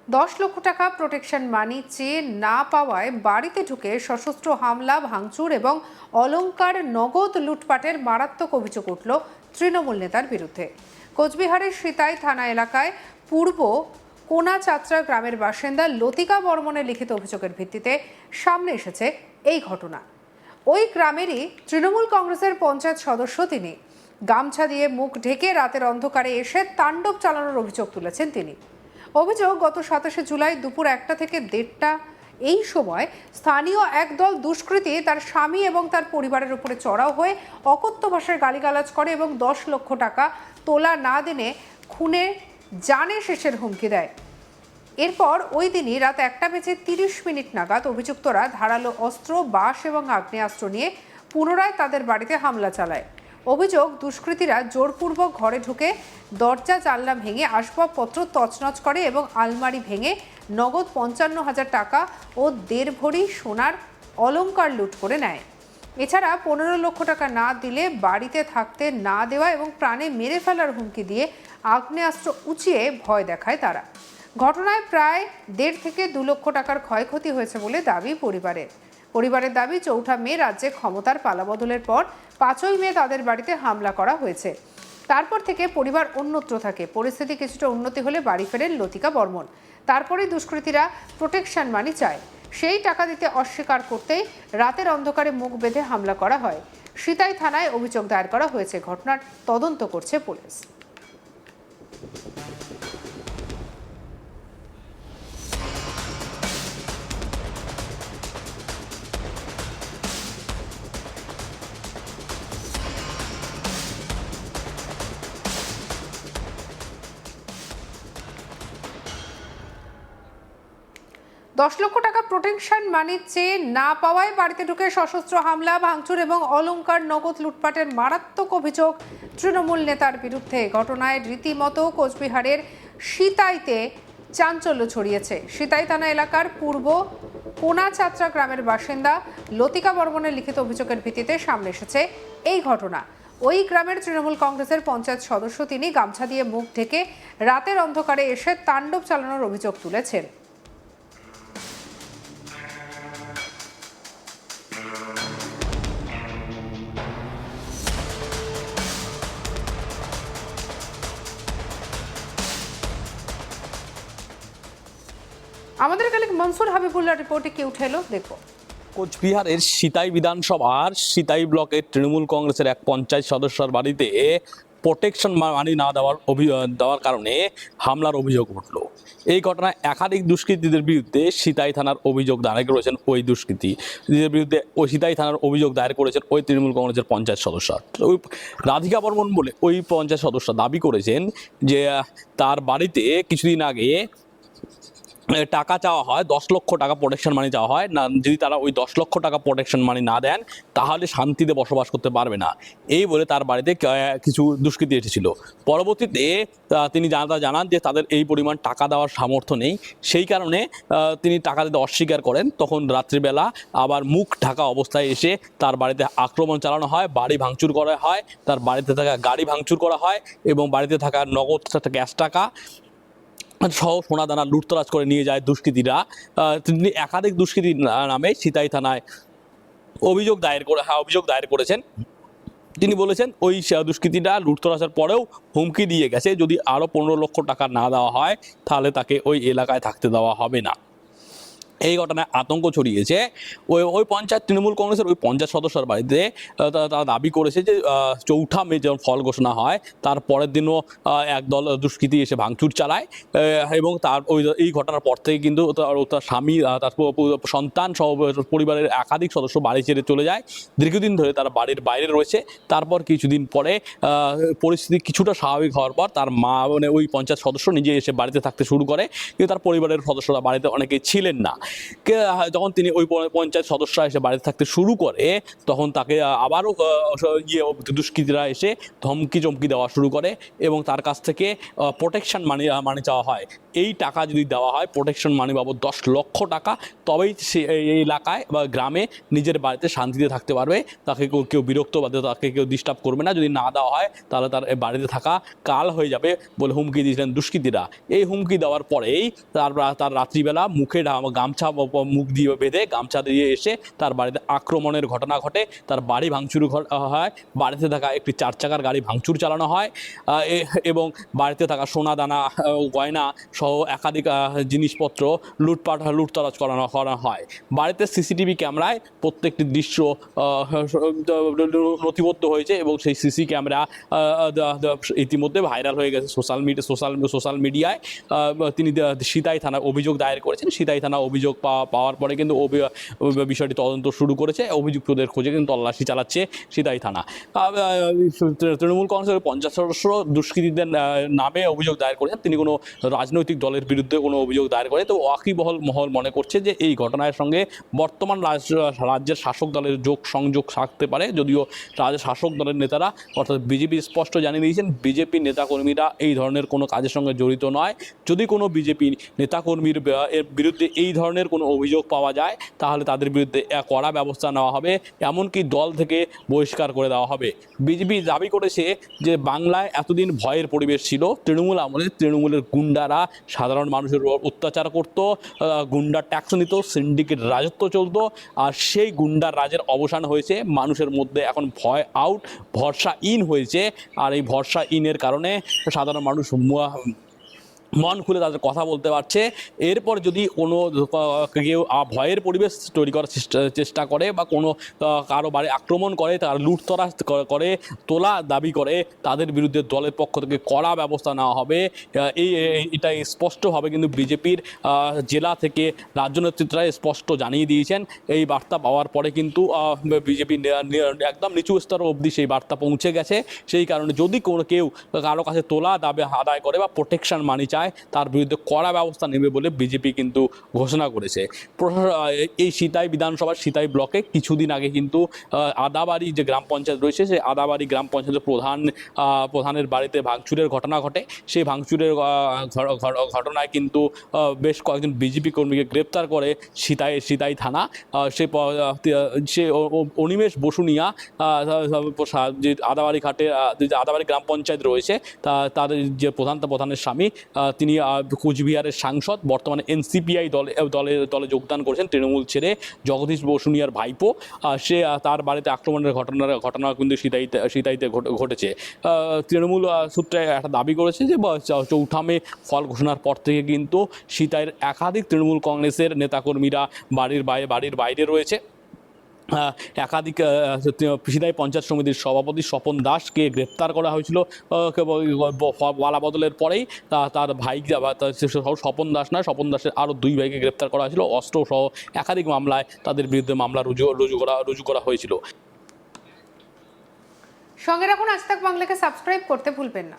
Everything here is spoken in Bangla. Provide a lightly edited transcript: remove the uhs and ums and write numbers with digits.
10 লক্ষ টাকা প্রোটেকশন মানি চেয়ে না পাওয়ায় বাড়িতে ঢুকে সশস্ত্র হামলা, ভাঙচুর এবং অলংকার নগদ লুটপাটের মারাত্মক অভিযোগ উঠল তৃণমূল নেতার বিরুদ্ধে। কোচবিহারের সিতাই থানা এলাকায় পূর্ব কোনাচাত্রা গ্রামের বাসিন্দা লতিকা বর্মনের লিখিত অভিযোগের ভিত্তিতে সামনে এসেছে এই ঘটনা। ওই গ্রামেরই তৃণমূল কংগ্রেসের পঞ্চায়েত সদস্য তিনি। গামছা দিয়ে মুখ ঢেকে রাতের অন্ধকারে এসে তাণ্ডব চালানোর অভিযোগ তুলেছেন তিনি। অভিযোগ, গত 27শে জুলাই দুপুর 1টা থেকে 1:30 এই সময় স্থানীয় একদল দুষ্কৃতী তার স্বামী এবং তার পরিবারের উপরে চড়াও হয়ে অকথ্য ভাষায় গালিগালাজ করে এবং 10 লক্ষ টাকা তোলা না দিলে খুনে জানে শেষের হুমকি দেয়। এরপর ওই দিনই রাত 1:30 নাগাদ অভিযুক্তরা ধারালো অস্ত্র, বাঁশ এবং আগ্নেয়াস্ত্র নিয়ে পুনরায় তাদের বাড়িতে হামলা চালায়। অভিযোগ, দুষ্কৃতীরা জোরপূর্বক ঘরে ঢুকে দরজা জানলা ভেঙে আসবাবপত্র তছনছ করে এবং আলমারি ভেঙে নগদ 55,000 টাকা ও 1.5 ভরি সোনার অলংকার লুট করে নেয়। এছাড়া 15 লক্ষ টাকা না দিলে বাড়িতে থাকতে না দেওয়া এবং প্রাণে মেরে ফেলার হুমকি দিয়ে আগ্নেয়াস্ত্র উঁচিয়ে ভয় দেখায় তারা। ঘটনায় প্রায় 1.5 থেকে 2 লক্ষ টাকার ক্ষয়ক্ষতি হয়েছে বলে দাবি পরিবারের দাবি, 4 মে রাজ্যে ক্ষমতার পালাবদলের পর 5ই মে তাদের বাড়িতে হামলা করা হয়েছে। তারপর থেকে পরিবার অন্যত্র থাকে। পরিস্থিতি কিছুটা উন্নতি হলে বাড়ি ফেরেন লতিকা বর্মন। তারপরেই দুষ্কৃতীরা প্রোটেকশন মানি চায়। সেই টাকা দিতে অস্বীকার করতেই রাতের অন্ধকারে মুখ বেঁধে হামলা করা হয়। সিতাই থানায় অভিযোগ দায়ের করা হয়েছে। ঘটনার তদন্ত করছে পুলিশ। 10 লক্ষ টাকা প্রোটেকশন মানি চেয়ে না পাওয়ায় বাড়িতে ঢুকে সশস্ত্র হামলা, ভাঙচুর এবং অলংকার নগদ লুটপাটের মারাত্মক অভিযোগ তৃণমূল নেতার বিরুদ্ধে। ঘটনায় রীতিমতো কোচবিহারের সিতাইতে চাঞ্চল্য ছড়িয়েছে। সিতাই থানা এলাকার পূর্ব কোনাচাত্রা গ্রামের বাসিন্দা লতিকা বর্মনের লিখিত অভিযোগের ভিত্তিতে সামনে এসেছে এই ঘটনা। ওই গ্রামের তৃণমূল কংগ্রেসের পঞ্চায়েত সদস্য তিনি। গামছা দিয়ে মুখ ঢেকে রাতের অন্ধকারে এসে তাণ্ডব চালানোর অভিযোগ তুলেছেন। আমাদের কালিক মনসুর হাবিবুল্লাহ রিপোর্টে কি উঠে এলো দেখো। কোচবিহারের সিতাই বিধানসভার সিতাই ব্লকের তৃণমূল কংগ্রেসের এক পঞ্চায়েত সদস্যর বাড়িতে প্রোটেকশন মানি না দেওয়ার কারণে হামলার অভিযোগ উঠল। এই ঘটনায় একাধিক দুষ্কৃতীদের বিরুদ্ধে সিতাই থানার অভিযোগ দায়ের করেছেন ওই দুষ্কৃতীদের বিরুদ্ধে সিতাই থানার অভিযোগ দায়ের করেছেন ওই তৃণমূল কংগ্রেসের পঞ্চায়েত সদস্য। ওই রাধিকা বর্মন বলে ওই পঞ্চায়েত সদস্য দাবি করেছেন যে তার বাড়িতে কিছুদিন আগে টাকা চাওয়া হয়, 10 লক্ষ টাকা প্রোটেকশন মানি চাওয়া হয় না। যদি তারা ওই 10 লক্ষ টাকা প্রোটেকশন মানি না দেন তাহলে শান্তিতে বসবাস করতে পারবে না, এই বলে তার বাড়িতে কিছু দুষ্কৃতী এসেছিল। পরবর্তীতে তিনি জানান যে তাদের এই পরিমাণ টাকা দেওয়ার সামর্থ্য নেই, সেই কারণে তিনি টাকা দিতে অস্বীকার করেন। তখন রাত্রিবেলা আবার মুখ ঢাকা অবস্থায় এসে তার বাড়িতে আক্রমণ চালানো হয়, বাড়ি ভাঙচুর করা হয়, তার বাড়িতে থাকা গাড়ি ভাঙচুর করা হয় এবং বাড়িতে থাকা নগদ ক্যাশ টাকা সহ সোনাদানা লুটতরাজ করে নিয়ে যায় দুষ্কৃতীরা। তিনি একাধিক দুষ্কৃতী নামে সিতাই থানায় অভিযোগ দায়ের করেছেন। তিনি বলেছেন ওই দুষ্কৃতীরা লুটতরাজের পরেও হুমকি দিয়ে গেছে, যদি আরও 15 লক্ষ টাকা না দেওয়া হয় তাহলে তাকে ওই এলাকায় থাকতে দেওয়া হবে না। এই ঘটনায় আতঙ্ক ছড়িয়েছে ওই পঞ্চায়েত তৃণমূল কংগ্রেসের ওই পঞ্চায়েত সদস্যর বাড়িতে। তারা দাবি করেছে যে 4 মে যখন ফল ঘোষণা হয় তার পরের দিনও একদল দুষ্কৃতী এসে ভাঙচুর চালায় এবং তার এই ঘটনার পর থেকে কিন্তু তার স্বামী, তার সন্তান সহ পরিবারের একাধিক সদস্য বাড়ি ছেড়ে চলে যায়। দীর্ঘদিন ধরে তারা বাড়ির বাইরে রয়েছে। তারপর কিছুদিন পরে পরিস্থিতি কিছুটা স্বাভাবিক হওয়ার পর তার মা, মানে ওই পঞ্চায়েত সদস্য নিজে এসে বাড়িতে থাকতে শুরু করে, কিন্তু তার পরিবারের সদস্যরা বাড়িতে অনেকেই ছিলেন না। যখন তিনি ওই পঞ্চায়েত সদস্যরা এসে বাড়িতে থাকতে শুরু করে তখন তাকে আবারও দুষ্কৃতীরা এসে ধমকি চমকি দেওয়া শুরু করে এবং তার কাছ থেকে প্রোটেকশন মানি চাওয়া হয়। এই টাকা যদি দেওয়া হয় প্রোটেকশন মানি বাবদ 10 লক্ষ টাকা, তবেই সে এই এলাকায় বা গ্রামে নিজের বাড়িতে শান্তিতে থাকতে পারবে, তাকে কেউ বিরক্ত বা তাকে কেউ ডিস্টার্ব করবে না। যদি না দেওয়া হয় তাহলে তার বাড়িতে থাকা কাল হয়ে যাবে বলে হুমকি দিয়েছিলেন দুষ্কৃতীরা। এই হুমকি দেওয়ার পরেই তার রাত্রিবেলা মুখে গামছা মুখ দিয়ে বেঁধে গামছা দিয়ে এসে তার বাড়িতে আক্রমণের ঘটনা ঘটে, তার বাড়ি ভাঙচুর হয়, বাড়িতে থাকা একটি 4 চাকার গাড়ি ভাঙচুর চালানো হয় এবং বাড়িতে থাকা সোনা দানা গয়না সহ একাধিক জিনিসপত্র লুটতরাজ করা হয়। বাড়িতে সিসিটিভি ক্যামেরায় প্রত্যেকটি দৃশ্য নথিবদ্ধ হয়েছে এবং সেই সিসি ক্যামেরা ইতিমধ্যে ভাইরাল হয়ে গেছে সোশ্যাল মিডিয়ায়। তিনি সিতাই থানায় অভিযোগ দায়ের করেছেন। সিতাই থানা অভিযোগ পাওয়ার পরে কিন্তু বিষয়টি তদন্ত শুরু করেছে। অভিযুক্তদের খোঁজে কিন্তু তল্লাশি চালাচ্ছে সিতাই থানা। তৃণমূল কংগ্রেসের 50 সদস্য দুষ্কৃতীদের নামে অভিযোগ দায়ের করেছেন। তিনি কোনো রাজনৈতিক দলের বিরুদ্ধে কোনো অভিযোগ দায়ের করে, তো ওয়াকিবহল মহল মনে করছে যে এই ঘটনার সঙ্গে বর্তমান রাজ্যের শাসক দলের সংযোগ থাকতে পারে। যদিও রাজ্যের শাসক দলের নেতারা অর্থাৎ বিজেপি স্পষ্ট জানিয়ে দিয়েছেন বিজেপির নেতাকর্মীরা এই ধরনের কোনো কাজের সঙ্গে জড়িত নয়। যদি কোনো বিজেপি নেতাকর্মীর বিরুদ্ধে এই ধরনের কোনো অভিযোগ পাওয়া যায় তাহলে তাদের বিরুদ্ধে কড়া ব্যবস্থা নেওয়া হবে, এমনকি দল থেকে বহিষ্কার করে দেওয়া হবে। বিজেপি দাবি করেছে যে বাংলায় এতদিন ভয়ের পরিবেশ ছিল। তৃণমূল আমলে তৃণমূলের গুন্ডারা সাধারণ মানুষের অত্যাচার করত, গুন্ডার ট্যাক্স নিত, সিন্ডিকেট রাজত্ব চলতো, আর সেই গুন্ডার রাজের অবসান হয়েছে। মানুষের মধ্যে এখন ভয় আউট, ভরসা ইন হয়েছে। আর এই ভরসা ইনের কারণে সাধারণ মানুষ মন খুলে তাদের কথা বলতে পারছে। এরপর যদি কোনো কেউ ভয়ের পরিবেশ তৈরি করার চেষ্টা করে বা কোনো কারো বাড়ি আক্রমণ করে, তার লুটতরাজ করে, তোলা দাবি করে, তাদের বিরুদ্ধে দলের পক্ষ থেকে কড়া ব্যবস্থা নেওয়া হবে। এটা স্পষ্টভাবে কিন্তু বিজেপির জেলা থেকে রাজ্য নেতৃত্বরা স্পষ্ট জানিয়ে দিয়েছেন। এই বার্তা পাওয়ার পরে কিন্তু বিজেপি একদম নিচু স্তর অবধি সেই বার্তা পৌঁছে গেছে। সেই কারণে যদি কেউ কারো কাছে তোলা দাবি আদায় করে বা প্রোটেকশন মানি চায় তার বিরুদ্ধে কড়া ব্যবস্থা নেবে বলে বিজেপি কিন্তু ঘোষণা করেছে। এই সিতাই বিধানসভার সিতাই ব্লকে কিছুদিন আগে কিন্তু আদাবাড়ি যে গ্রাম পঞ্চায়েত রয়েছে সেই আদাবাড়ি গ্রাম পঞ্চায়েতের প্রধানের বাড়িতে ভাঙচুরের ঘটনা ঘটে। সেই ভাঙচুরের ঘটনায় কিন্তু বেশ কয়েকজন বিজেপি কর্মীকে গ্রেপ্তার করে সিতাই থানা। সে অনিমেষ বসুনিয়া যে আদাবাড়ি ঘাটে আদাবাড়ি গ্রাম পঞ্চায়েত রয়েছে তাদের যে প্রধানের স্বামী, তিনি কুচবিহারের সাংসদ, বর্তমানে এনসিপিআই দলে যোগদান করেছেন তৃণমূল ছেড়ে। জগদীশ বসুনিয়ার ভাইপো, সে তার বাড়িতে আক্রমণের ঘটনা কিন্তু সিতাইতে ঘটেছে। তৃণমূল সূত্রে একটা দাবি করেছে যে 4 মে ফল ঘোষণার পর থেকে কিন্তু সিতাইয়ের একাধিক তৃণমূল কংগ্রেসের নেতাকর্মীরা বাড়ির বাইরে রয়েছে। একাধিক সিতাই পঞ্চায়েত সমিতির সভাপতি স্বপন দাসকে গ্রেপ্তার করা হয়েছিল ওয়ালা বদলের পরেই। তার ভাই স্বপন দাস নয়, স্বপন দাসের আরও 2 ভাইকে গ্রেপ্তার করা হয়েছিল। অস্ত্র সহ একাধিক মামলায় তাদের বিরুদ্ধে মামলা রুজু করা হয়েছিল। সঙ্গে রাখুন আজ তাক বাংলাকে সাবস্ক্রাইব করতে ভুলবেন না।